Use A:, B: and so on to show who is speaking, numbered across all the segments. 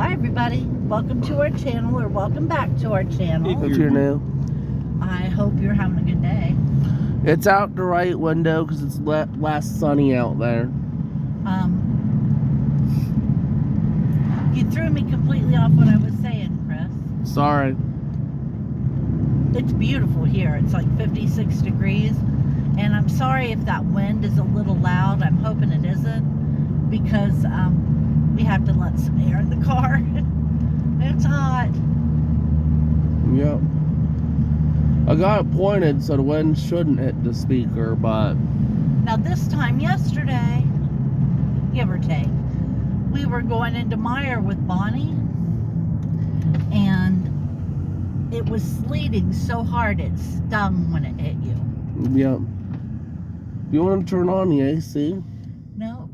A: Hi everybody, welcome to our channel, or welcome back to our channel.
B: If you're new.
A: I hope you're having a good day.
B: It's out the right window because it's less sunny out there.
A: You threw me completely off what I was saying, Chris.
B: Sorry.
A: It's beautiful here. It's like 56 degrees. And I'm sorry if that wind is a little loud. I'm hoping it isn't, because we have to let some air in the car. It's hot.
B: Yep. I got it pointed so the wind shouldn't hit the speaker, but...
A: Now this time yesterday, give or take, we were going into Meyer with Bonnie, and it was sleeting so hard it stung when it hit you.
B: Yep. You want to turn on the AC?
A: No,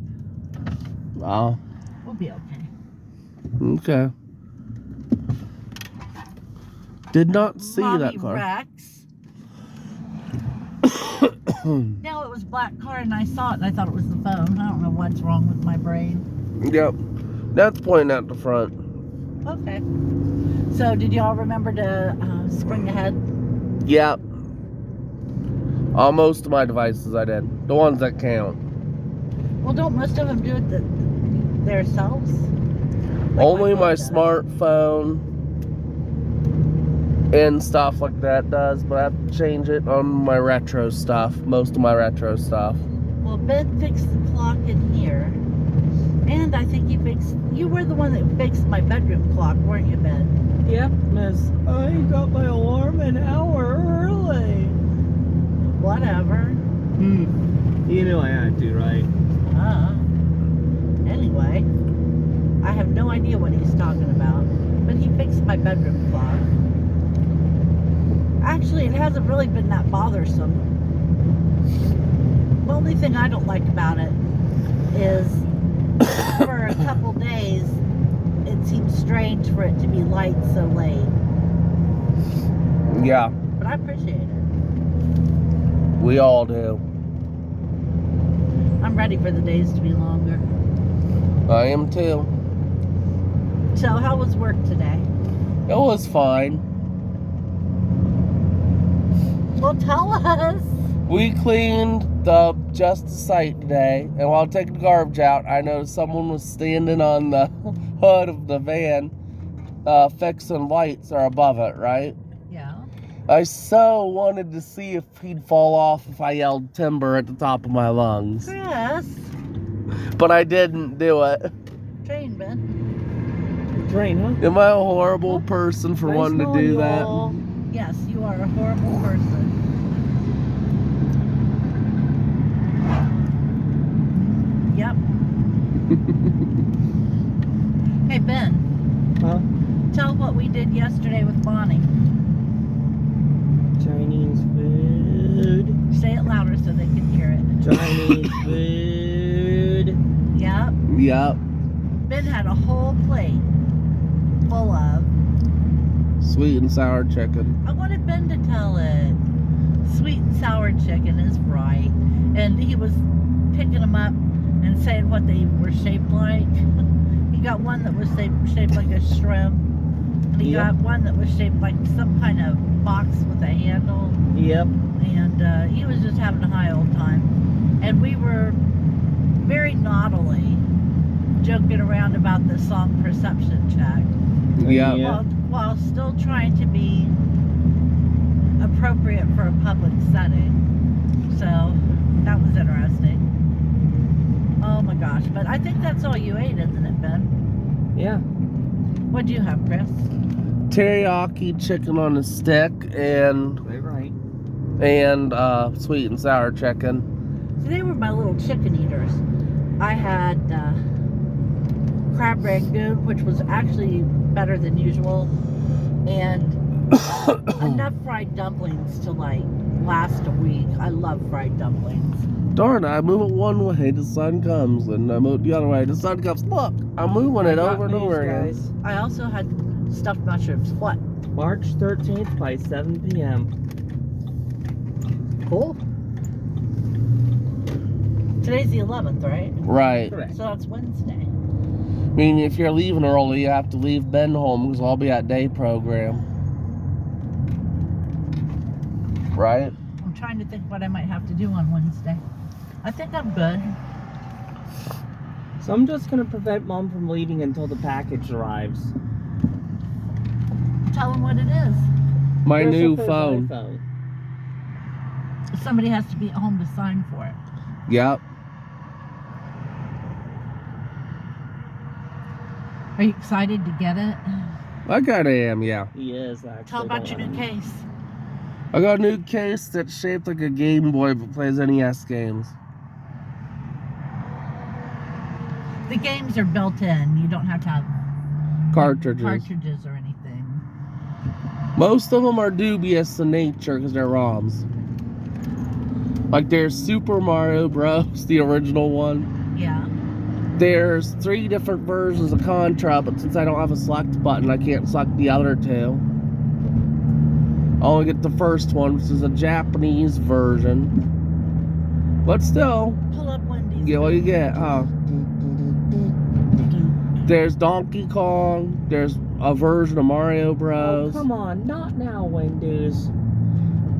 B: Oh.
A: we'll be okay.
B: Okay. Did not see
A: Mommy
B: that car.
A: Rex. Now it was black car and I saw it and I thought it was the phone. I don't know what's wrong with my brain.
B: Yep. That's pointing at the front.
A: Okay. So did y'all remember to spring ahead?
B: Yep. On most of my devices I did. The ones that count.
A: Well, don't most of them do it themselves? Like
B: Only my
A: phone does.
B: smartphone and stuff like that does, but I have to change it on my retro stuff. Most of my retro stuff.
A: Well, Ben fixed the clock in here. And I think you were the one that fixed my bedroom clock, weren't you, Ben?
C: Yep, miss. I got my alarm an hour early.
A: Whatever.
C: You knew I had to, right?
A: Anyway, I have no idea what he's talking about, but he fixed my bedroom clock. Actually, it hasn't really been that bothersome. The only thing I don't like about it is for a couple days, it seems strange for it to be light so late.
B: Yeah,
A: But I appreciate it.
B: we all do.
A: I'm ready for the days to be longer.
B: I am too.
A: So, how was work today?
B: It was fine.
A: Well, tell us.
B: We cleaned the Justice site today, and while taking the garbage out, I noticed someone was standing on the hood of the van, fixing lights are above it, right?
A: Yeah.
B: I so wanted to see if he'd fall off if I yelled timber at the top of my lungs.
A: Chris.
B: But I didn't do it.
A: Train, Ben.
C: Train, huh?
B: Am I a horrible person for
C: Nice
B: wanting to
C: knowing
B: do
C: you
B: that?
C: all.
A: Yes, you are a horrible person. Yep. Hey, Ben.
C: Huh?
A: Tell what we did yesterday with Bonnie.
C: Chinese food.
A: Say it louder so they can hear it.
C: Chinese food.
A: Yep.
B: Yep.
A: Ben had a whole plate full of.
B: Sweet and sour chicken.
A: I wanted Ben to tell it. Sweet and sour chicken is right. And he was picking them up and saying what they were shaped like. He got one that was shaped like a shrimp. And he got one that was shaped like some kind of box with a handle.
C: Yep.
A: And he was just having a high old time. And we were very naughtily joking around about the song Perception Check.
B: Yeah.
C: Yeah.
A: While still trying to be appropriate for a public setting. So that was interesting. Oh my gosh. But I think that's all you ate, isn't it, Ben?
C: Yeah.
A: What'd you have, Chris?
B: Teriyaki chicken on a stick and
C: They're right.
B: sweet and sour chicken.
A: So they were my little chicken eaters. I had crab rangoon, which was actually better than usual, and enough fried dumplings to like last a week. I love fried dumplings.
B: Darn, I move it one way, the sun comes, and I move it the other way, the sun comes. Look, I'm moving it over and over again.
C: Guys.
A: I also had stuffed mushrooms. What?
C: March 13th by 7 p.m.
A: Cool. Today's the 11th, right?
B: Right.
C: Correct.
A: So that's Wednesday.
B: mean, if you're leaving early, you have to leave Ben home because I'll be at day program. Right?
A: I'm trying to think what I might have to do on Wednesday. I think I'm good.
C: So I'm just gonna prevent Mom from leaving until the package arrives.
A: Tell them what it is.
B: My
C: Here's
B: new
C: her first
B: phone.
C: iPhone.
A: Somebody has to be at home to sign for it.
B: Yep.
A: Are you excited to get it?
B: I kinda am, yeah.
C: He is actually.
A: Tell about your
C: don't
A: new
C: worry.
A: case.
B: I got a new case that's shaped like a Game Boy but plays NES games.
A: The games are built in. You don't have to have
B: Cartridges.
A: cartridges or anything.
B: Most of them are dubious in nature because they're ROMs. Like there's Super Mario Bros., the original one.
A: Yeah.
B: There's 3 different versions of Contra, but since I don't have a select button, I can't select the other 2. I only get the first one, which is a Japanese version. But still,
A: Pull up Wendy's.
B: you get what you get, huh? There's Donkey Kong. There's a version of Mario
C: Oh,
B: Bros.
C: come on, not now, Wendy's.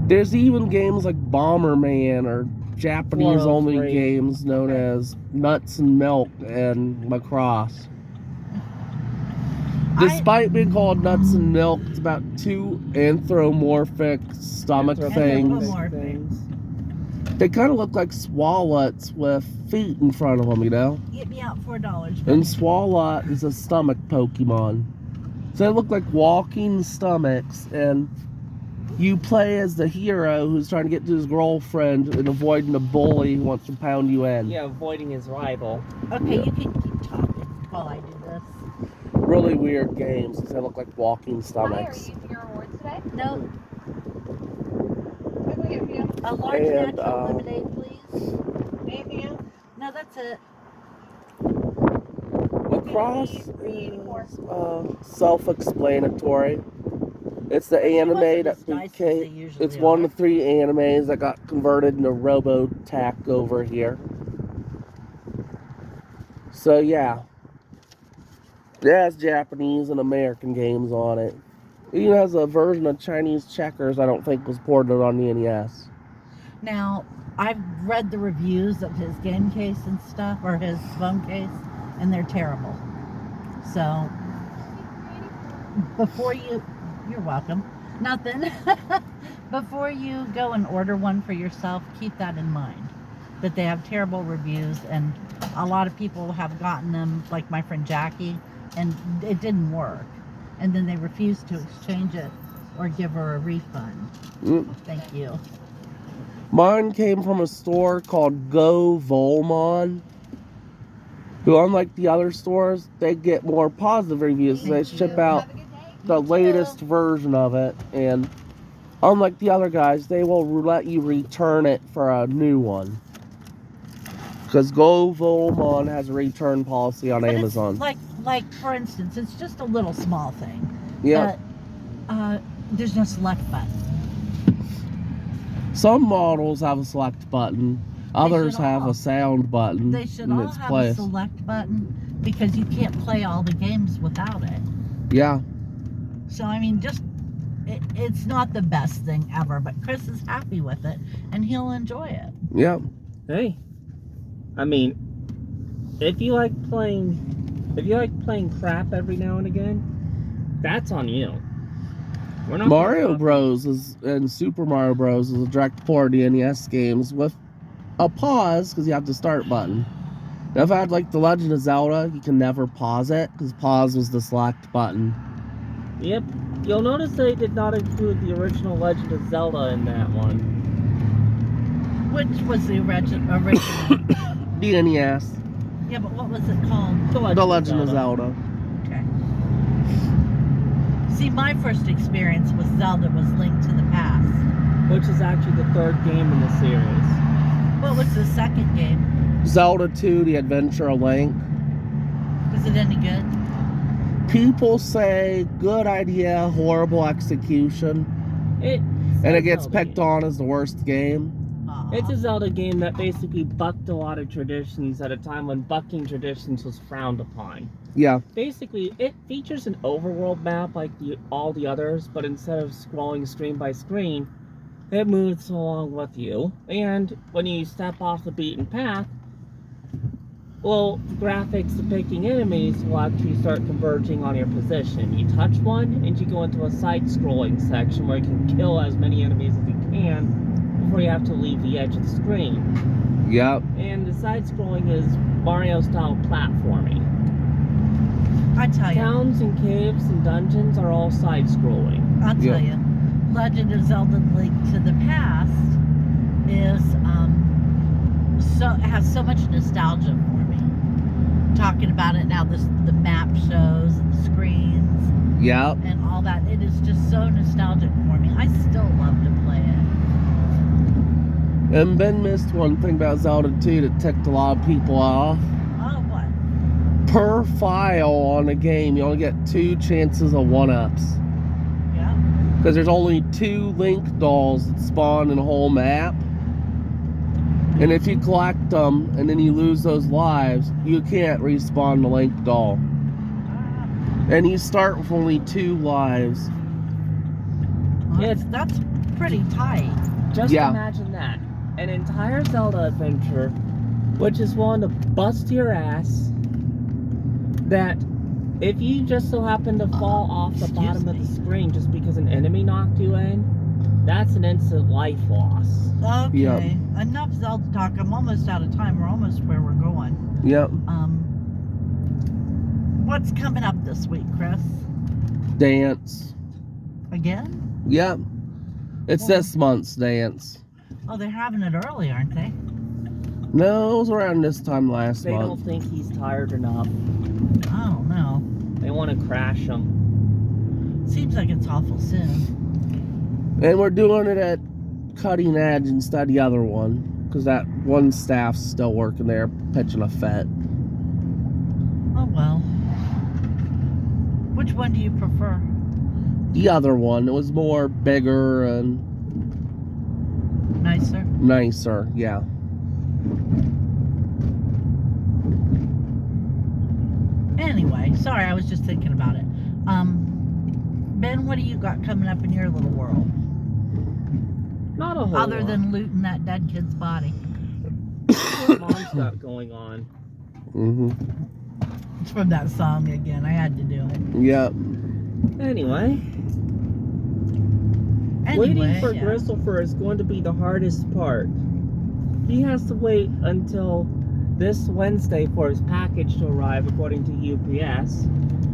B: There's even games like Bomberman or Japanese-only
C: 403.
B: games known as Nuts and Milk and Macross. Despite being called Nuts and Milk, it's about 2 anthropomorphic stomach things.
A: Anthropomorphic.
B: They kind of look like swallots with feet in front of them, you know?
A: Get me out $4.
B: And Swalot is a stomach Pokemon. So they look like walking stomachs, and you play as the hero who's trying to get to his girlfriend and avoiding a bully who wants to pound you in.
C: Yeah, avoiding his rival.
A: Okay,
B: Yeah.
A: you can keep talking while I do this.
B: Really weird games because they look like walking
D: Hi, are
B: stomachs.
D: you using your awards today?
A: No,
D: What can we get for you?
A: a large
B: And,
A: natural lemonade, please.
D: Anything else?
A: No, that's it.
B: Macross is self-explanatory. It's the
A: She
B: anime
A: wasn't
B: that
A: as nice as they
B: became.
A: usually
B: It's one
A: are.
B: of 3 animes that got converted into Robotech over here. So yeah, it has Japanese and American games on it. It even has a version of Chinese checkers I don't think was ported on the NES.
A: Now, I've read the reviews of his game case and stuff, or his phone case, and they're terrible. So, before you're welcome. Nothing. Before you go and order one for yourself, keep that in mind. That they have terrible reviews, and a lot of people have gotten them, like my friend Jackie, and it didn't work. And then they refused to exchange it or give her a refund. Thank you.
B: Mine came from a store called Go Volmon, who, unlike the other stores, they get more positive reviews. They
A: Thank
B: ship
A: you.
B: out
D: Have a good day.
B: the
A: You too.
B: latest version of it, and unlike the other guys, they will let you return it for a new one. Because Go Volmon has a return policy on
A: But it's
B: Amazon.
A: like for instance, it's just a little small thing.
B: Yeah,
A: But there's no select button.
B: some models have a select button. Others
A: should
B: have
A: all.
B: a sound button
A: They should
B: in
A: all
B: its
A: have
B: place.
A: a select button because you can't play all the games without it.
B: Yeah,
A: So I mean, it's not the best thing ever, but Chris is happy with it and he'll enjoy it.
B: yeah.
C: Hey, I mean, if you like playing crap every now and again, that's on you. We're not
B: Mario
C: gonna-
B: Bros. And Super Mario Bros. Is a direct port of the NES games with a pause because you have the start button. Now, if I had like The Legend of Zelda, you can never pause it because pause was the select button.
C: Yep. You'll notice they did not include the original Legend of Zelda in that one.
A: Which was the original.
B: The NES.
A: Yeah, but what was it called?
B: The Legend of Zelda.
A: Okay. See, my first experience with Zelda was Link to the Past.
C: Which is actually the 3rd game in the series.
A: What was the second game?
B: Zelda 2, The Adventure of Link.
A: Was it any good?
B: People say good idea, horrible execution, and it gets picked on as the worst game.
A: Aw.
C: It's a Zelda game that basically bucked a lot of traditions at a time when bucking traditions was frowned upon.
B: Yeah.
C: Basically, it features an overworld map like all the others, but instead of scrolling screen by screen, it moves along with you. And when you step off the beaten path, well, graphics depicting enemies will actually start converging on your position. You touch one, and you go into a side-scrolling section where you can kill as many enemies as you can before you have to leave the edge of the screen.
B: Yep.
C: And the side-scrolling is Mario-style platforming.
A: I tell you.
C: Towns and caves and dungeons are all side-scrolling.
A: I'll tell you. Legend of Zelda: Link to the Past is has so much nostalgia for me. Talking about it now, the map shows, the screens,
B: Yep.
A: and all that. It is just so nostalgic for me. I still love to play it.
B: And Ben missed one thing about Zelda 2 that ticked a lot of people off.
A: Oh, what?
B: Per file on a game, you only get 2 chances of 1-ups.
A: Yeah.
B: Because there's only 2 Link dolls that spawn in a whole map. And if you collect them and then you lose those lives, you can't respawn the Link doll. And you start with only 2 lives.
A: Well, that's pretty tight.
C: Just
B: Yeah.
C: imagine that. An entire Zelda adventure, which is one to bust your ass, that if you just so happen to fall off the
A: Excuse
C: bottom of
A: me.
C: the screen just because an enemy knocked you in, that's an instant life loss.
A: Okay.
B: Yep.
A: Enough Zelda talk. I'm almost out of time. We're almost where we're going.
B: Yep.
A: What's coming up this week, Chris?
B: Dance.
A: Again?
B: Yep. It's
A: Well-
B: this month's dance.
A: Oh, they're having it early, aren't they?
B: No, it was around this time last
C: They don't
B: month.
C: think he's tired enough.
A: I don't know.
C: They want to crash him.
A: Seems like it's awful soon.
B: And we're doing it at Cutting Edge instead of the other one. Because that one staff's still working there, pitching a fit.
A: Oh well. Which one do you prefer?
B: The other one, it was more bigger and
A: Nicer?
B: nicer, yeah.
A: Anyway, sorry, I was just thinking about it. Ben, what do you got coming up in your little world?
C: Not a whole
A: Other
C: lot.
A: than looting that dead kid's body.
C: What Mom's got going on.
B: Mm-hmm.
A: It's from that song again. I had to do it.
B: Yep.
C: Anyway, waiting for Gristlefur is going to be the hardest part. He has to wait until this Wednesday for his package to arrive according to UPS.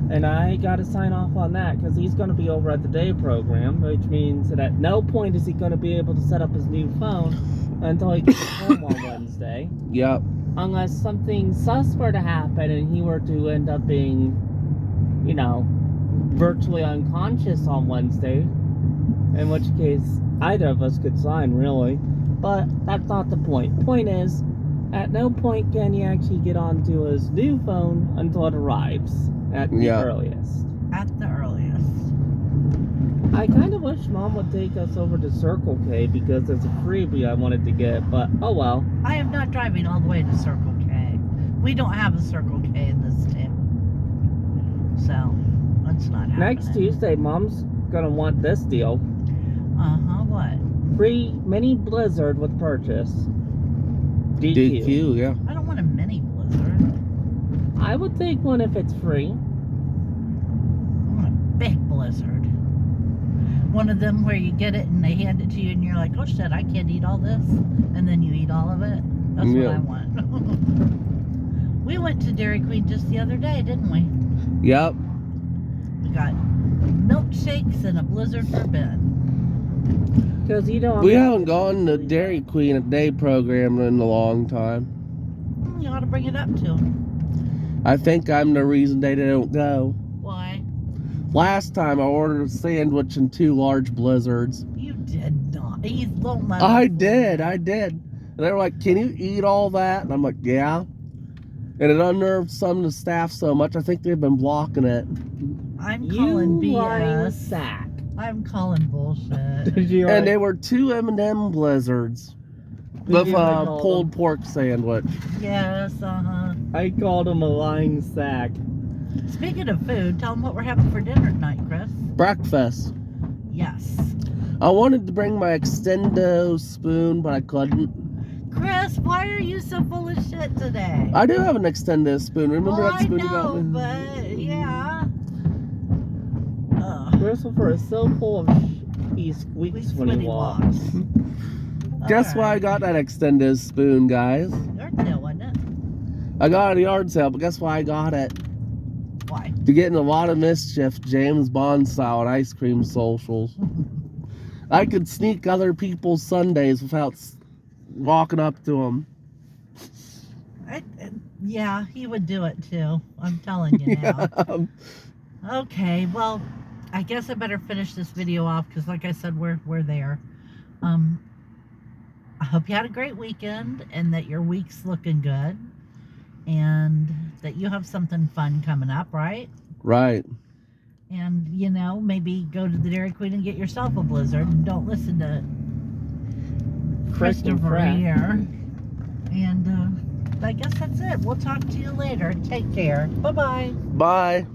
C: And I got to sign off on that because he's going to be over at the day program, which means that at no point is he going to be able to set up his new phone until he gets home on Wednesday.
B: Yep.
C: Unless something sus were to happen and he were to end up being, you know, virtually unconscious on Wednesday. In which case, either of us could sign, really. But that's not the point. Point is, at no point can he actually get onto his new phone until it arrives at the earliest.
A: At the earliest.
C: I kind of wish Mom would take us over to Circle K because there's a freebie I wanted to get, but oh well.
A: I am not driving all the way to Circle K. We don't have a Circle K in this town. So, that's not happening.
C: Next Tuesday, Mom's gonna want this deal.
A: Uh-huh, what?
C: Free mini Blizzard with purchase. DQ.
B: DQ, yeah.
A: I don't want a mini Blizzard.
C: I would take one if it's free.
A: I want a big Blizzard. One of them where you get it and they hand it to you and you're like, oh shit, I can't eat all this. And then you eat all of it. That's what I want. We went to Dairy Queen just the other day, didn't we?
B: Yep.
A: We got milkshakes and a Blizzard for Ben.
C: Because you know,
B: We haven't gone to Dairy Queen at day program in a long time.
A: You ought to bring it up to him.
B: I think I'm the reason they don't go.
A: Why?
B: Last time I ordered a sandwich and 2 large blizzards.
A: You did not. He won't let
B: I
A: us.
B: did. And they were like, can you eat all that? And I'm like, yeah. And it unnerved some of the staff so much, I think they've been blocking it.
A: I'm calling
C: you lying
A: BS.
C: sack.
A: I'm calling bullshit.
C: Did you?
B: And they were 2 M&M blizzards with a pulled pork sandwich.
A: Yes, uh-huh.
C: I called him a lying sack.
A: Speaking of food, tell them what we're having for dinner tonight, Chris.
B: Breakfast.
A: Yes.
B: I wanted to bring my extendo spoon, but I couldn't.
A: Chris, why are you so full of shit today?
B: I do have an extendo spoon. Remember
A: well,
B: that spoon
A: I
B: you got
A: know,
B: me?
A: but yeah. Ugh.
C: Christopher is so full of he squeaks when he walks.
B: Guess why I got that extendo spoon, guys?
A: Yard sale, wasn't it?
B: I got it at a yard sale, but guess why I got it?
A: Why?
B: To get in a lot of mischief, James Bond style at ice cream socials. I could sneak other people's sundaes without walking up to them.
A: Yeah, he would do it too. I'm telling you now. Okay, well, I guess I better finish this video off because, like I said, we're there. I hope you had a great weekend and that your week's looking good and that you have something fun coming up, right?
B: Right.
A: And, you know, maybe go to the Dairy Queen and get yourself a Blizzard and don't listen to Christopher here. And I guess that's it. We'll talk to you later. Take care. Bye-bye.
B: Bye.